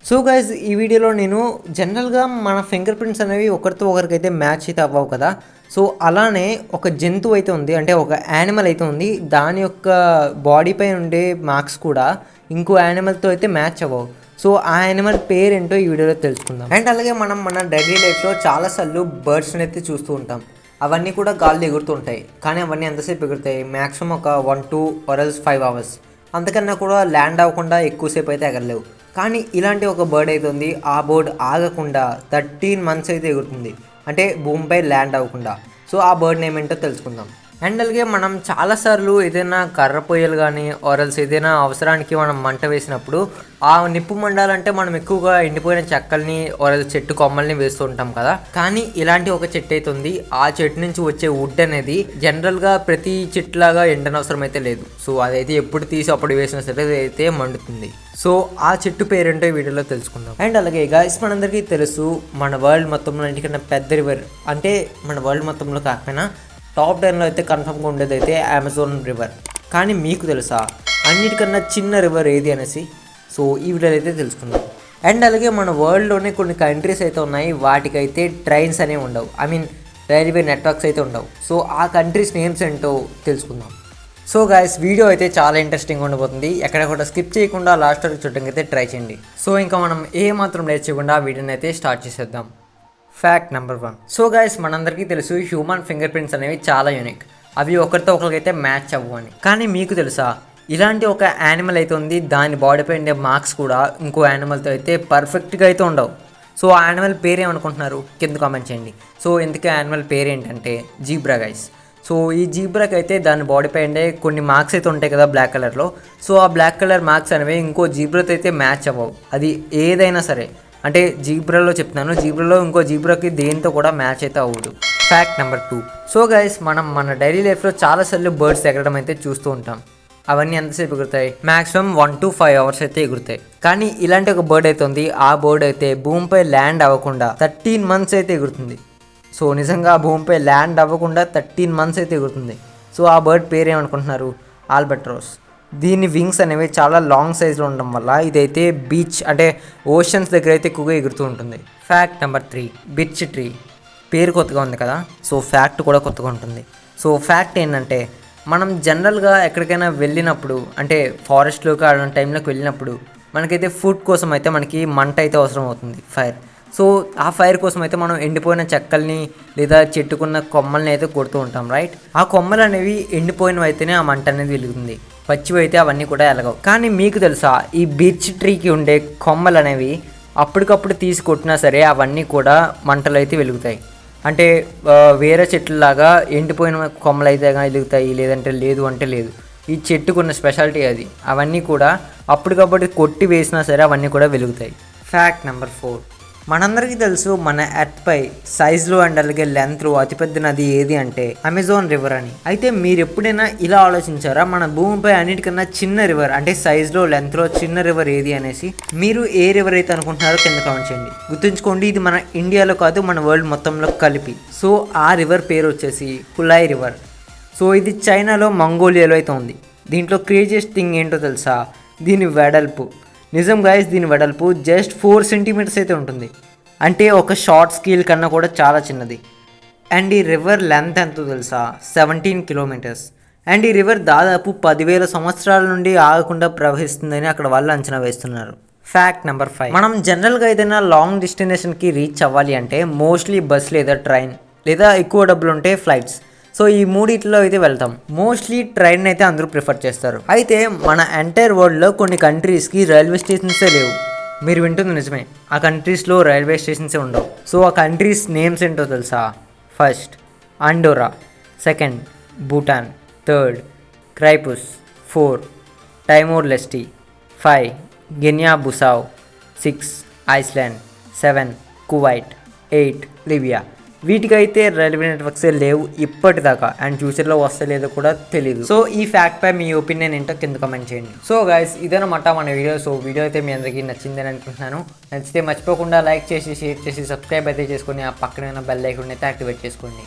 So guys ఈ వీడియోలో నేను జనరల్గా మన ఫింగర్ ప్రింట్స్ అనేవి ఒకరితో ఒకరికైతే మ్యాచ్ అయితే అవ్వవు కదా. సో అలానే ఒక జంతువు అయితే ఉంది, అంటే ఒక యానిమల్ అయితే ఉంది, దాని యొక్క బాడీపై ఉండే మార్క్స్ కూడా ఇంకో యానిమల్తో అయితే మ్యాచ్ అవ్వవు. సో ఆ యానిమల్ పేరు ఏంటో ఈ వీడియోలో తెలుసుకుందాం. అండ్ అలాగే మనం మన డైలీ లైఫ్లో చాలాసార్లు బర్డ్స్ని అయితే చూస్తూ ఉంటాం. అవన్నీ కూడా గాల్లో ఎగురుతుంటాయి, కానీ అవన్నీ ఎంతసేపు ఎగురుతాయి? మ్యాక్సిమం ఒక 1-2 or else 5 hours, అంతకన్నా కూడా ల్యాండ్ అవ్వకుండా ఎక్కువసేపు అయితే ఎగరలేవు. కానీ ఇలాంటి ఒక బర్డ్ అయితే ఉంది, ఆ బర్డ్ ఆగకుండా 13 months అయితే ఎగురుతుంది, అంటే భూమిపై ల్యాండ్ అవ్వకుండా. సో ఆ బర్డ్ నేమ్ ఏంటో తెలుసుకుందాం. అండ్ అలాగే మనం చాలాసార్లు ఏదైనా కర్ర పొయ్యలు కానీ ఆరల్స్ ఏదైనా అవసరానికి మనం మంట వేసినప్పుడు ఆ నిప్పు మండాలంటే మనం ఎక్కువగా ఎండిపోయిన చెక్కల్ని ఆరల్స్ చెట్టు కొమ్మల్ని వేస్తూ ఉంటాం కదా. కానీ ఇలాంటి ఒక చెట్టు అయితే ఉంది, ఆ చెట్టు నుంచి వచ్చే వుడ్ అనేది జనరల్గా ప్రతి చెట్టులాగా ఎండనవసరం అయితే లేదు. సో అదైతే ఎప్పుడు తీసి అప్పుడు వేసినా సరే అయితే మండుతుంది. సో ఆ చెట్టు పేరేంటో వీడియోలో తెలుసుకుందాం. అండ్ అలాగే గైస్, మనందరికీ తెలుసు మన వరల్డ్ మొత్తంలో అన్నిటికన్నా పెద్ద రివర్, అంటే మన వరల్డ్ మొత్తంలో కాకపోయినా టాప్ 10లో అయితే కన్ఫర్మ్గా ఉండేది అయితే అమెజాన్ రివర్. కానీ మీకు తెలుసా అన్నిటికన్నా చిన్న రివర్ ఏది అనేసి? సో ఈ వీడియోలో అయితే తెలుసుకుందాం. అండ్ అలాగే మన వరల్డ్లోనే కొన్ని కంట్రీస్ అయితే ఉన్నాయి, వాటికైతే ట్రైన్స్ అనేవి ఉండవు, ఐ మీన్ రైల్వే నెట్వర్క్స్ అయితే ఉండవు. సో ఆ కంట్రీస్ నేమ్స్ ఏంటో తెలుసుకుందాం. సో గైస్, వీడియో అయితే చాలా ఇంట్రెస్టింగ్ ఉండబోతుంది, ఎక్కడ కూడా స్కిప్ చేయకుండా లాస్ట్ వరకు చూడడానికి అయితే ట్రై చేయండి. సో ఇంకా మనం ఏ మాత్రం లేట్ చేయకుండా వీడియోని అయితే స్టార్ట్ చేసేద్దాం. Fact number 1. సో గైస్, మనందరికీ తెలుసు హ్యూమన్ ఫింగర్ ప్రింట్స్ అనేవి చాలా యూనిక్, అవి ఒకరితో ఒకరికైతే మ్యాచ్ అవ్వు అని. కానీ మీకు తెలుసా ఇలాంటి ఒక యానిమల్ అయితే ఉంది, దాని బాడీపై ఉండే మార్క్స్ కూడా ఇంకో యానిమల్తో అయితే పర్ఫెక్ట్గా అయితే ఉండవు. సో ఆ యానిమల్ పేరు ఏమనుకుంటున్నారు? కింద కామెంట్ చేయండి. సో ఎందుకు యానిమల్ పేరు ఏంటంటే జీబ్రా గైస్. సో ఈ జీబ్రాకి అయితే దాని బాడీపై ఉండే కొన్ని మార్క్స్ అయితే ఉంటాయి కదా బ్లాక్ కలర్లో. సో ఆ బ్లాక్ కలర్ మార్క్స్ అనేవి ఇంకో జీబ్రాతో అయితే మ్యాచ్ అవ్వవు, అది ఏదైనా సరే. అంటే జీబ్రాలో చెప్తున్నాను, జీబ్రాలో ఇంకో జీబ్రాకి దేంతో కూడా మ్యాచ్ అయితే అవ్వదు. Fact number 2. సో గైస్, మనం మన డైలీ లైఫ్లో చాలాసార్లు బర్డ్స్ ఎగరడం అయితే చూస్తూ ఉంటాం. అవన్నీ ఎంతసేపు ఎగురుతాయి? మ్యాక్సిమం 1-5 hours అయితే ఎగురుతాయి. కానీ ఇలాంటి ఒక బర్డ్ అయితే ఉంది, ఆ బర్డ్ అయితే భూమిపై ల్యాండ్ అవ్వకుండా 13 months అయితే ఎగురుతుంది. సో నిజంగా భూమిపై ల్యాండ్ అవ్వకుండా 13 months అయితే ఎగురుతుంది. సో ఆ బర్డ్ పేరు ఏమనుకుంటున్నారు? ఆల్బట్రోస్. దీని వింగ్స్ అనేవి చాలా లాంగ్ సైజులో ఉండడం వల్ల ఇదైతే బీచ్, అంటే ఓషన్స్ దగ్గర అయితే ఎక్కువగా ఎగురుతూ ఉంటుంది. Fact number 3. Birch tree. పేరు కొత్తగా ఉంది కదా, సో ఫ్యాక్ట్ కూడా కొత్తగా ఉంటుంది. సో ఫ్యాక్ట్ ఏంటంటే మనం జనరల్గా ఎక్కడికైనా వెళ్ళినప్పుడు, అంటే ఫారెస్ట్లోకి ఆ టైంలోకి వెళ్ళినప్పుడు మనకైతే ఫుడ్ కోసం అయితే మనకి మంట అయితే అవసరం అవుతుంది, ఫైర్. సో ఆ ఫైర్ కోసం అయితే మనం ఎండిపోయిన చెక్కల్ని లేదా చెట్టుకున్న కొమ్మల్ని అయితే కొడుతూ ఉంటాం, రైట్? ఆ కొమ్మలు అనేవి ఎండిపోయినవి అయితేనే ఆ మంట అనేది వెలుగుతుంది, పచ్చివి అయితే అవన్నీ కూడా ఎలగవు. కానీ మీకు తెలుసా ఈ బిర్చ్ ట్రీకి ఉండే కొమ్మలు అనేవి అప్పటికప్పుడు తీసి కొట్టినా సరే అవన్నీ కూడా మంటలు అయితే వెలుగుతాయి. అంటే వేరే చెట్లలాగా ఎండిపోయిన కొమ్మలు అయితే వెలుగుతాయి, లేదంటే లేదు అంటే లేదు. ఈ చెట్టుకున్న స్పెషాలిటీ అది. అవన్నీ కూడా అప్పటికప్పుడు కొట్టి వేసినా సరే అవన్నీ కూడా వెలుగుతాయి. Fact number 4. మనందరికీ తెలుసు మన ఎర్త్ పై సైజులో అండ్ అలాగే లెంత్లో అతిపెద్ద నది ఏది అంటే అమెజాన్ రివర్ అని. అయితే మీరు ఎప్పుడైనా ఇలా ఆలోచించారా, మన భూమిపై అన్నిటికన్నా చిన్న రివర్, అంటే సైజులో లెంత్లో చిన్న రివర్ ఏది అనేసి? మీరు ఏ రివర్ అయితే అనుకుంటున్నారో కింద కామెంట్ చేయండి. గుర్తుంచుకోండి, ఇది మన ఇండియాలో కాదు, మన వరల్డ్ మొత్తంలో కలిపి. సో ఆ రివర్ పేరు వచ్చేసి హులాయ్ రివర్. సో ఇది చైనాలో మంగోలియాలో అయితే ఉంది. దీంట్లో క్రేజియస్ట్ థింగ్ ఏంటో తెలుసా? దీని వెడల్పు. నిజం గైస్, దీని వెడల్పు జస్ట్ 4 centimeters అయితే ఉంటుంది, అంటే ఒక షార్ట్ స్కేల్ కన్నా కూడా చాలా చిన్నది. అండ్ ఈ రివర్ లెంత్ ఎంతో తెలుసా? 17 kilometers. అండ్ ఈ రివర్ దాదాపు 10,000 సంవత్సరాల నుండి ఆగకుండా ప్రవహిస్తుందని అక్కడ వాళ్ళు అంచనా వేస్తున్నారు. Fact number 5. మనం జనరల్గా ఏదైనా లాంగ్ డెస్టినేషన్కి రీచ్ అవ్వాలి అంటే మోస్ట్లీ బస్ లేదా ట్రైన్, లేదా ఎక్కువ డబ్బులు ఉంటే ఫ్లైట్స్. సో ఈ మూడిట్లో అయితే వెళ్తాం. మోస్ట్లీ ట్రైన్ అయితే అందరూ ప్రిఫర్ చేస్తారు. అయితే మన ఎంటైర్ వరల్డ్లో కొన్ని కంట్రీస్కి రైల్వే స్టేషన్సే లేవు. మీరు వింటుంది నిజమే, ఆ కంట్రీస్లో రైల్వే స్టేషన్సే ఉండవు. సో ఆ కంట్రీస్ నేమ్స్ ఏంటో తెలుసా? First Andorra, second Bhutan, third క్రైపుస్, 4 Timor Leste, 5 Guinea Bissau, 6 Iceland, 7 Kuwait, 8 Libya. వీటికైతే రైల్వే నెట్వర్క్సే లేవు ఇప్పటిదాకా, అండ్ ఫ్యూచర్లో వస్తే లేదో కూడా తెలియదు. సో ఈ ఫ్యాక్ట్ పై మీ ఒపీనియన్ ఏంటో కింద కామెంట్ చేయండి. సో గైస్, ఇదన్నమాట మన వీడియో. సో వీడియో అయితే మీ అందరికీ నచ్చిందని అనుకుంటున్నాను. నచ్చితే మర్చిపోకుండా లైక్ చేసి, షేర్ చేసి, సబ్స్క్రైబ్ అయితే చేసుకొని ఆ పక్కన ఉన్న బెల్ ఐకాన్ అయితే యాక్టివేట్ చేసుకోండి.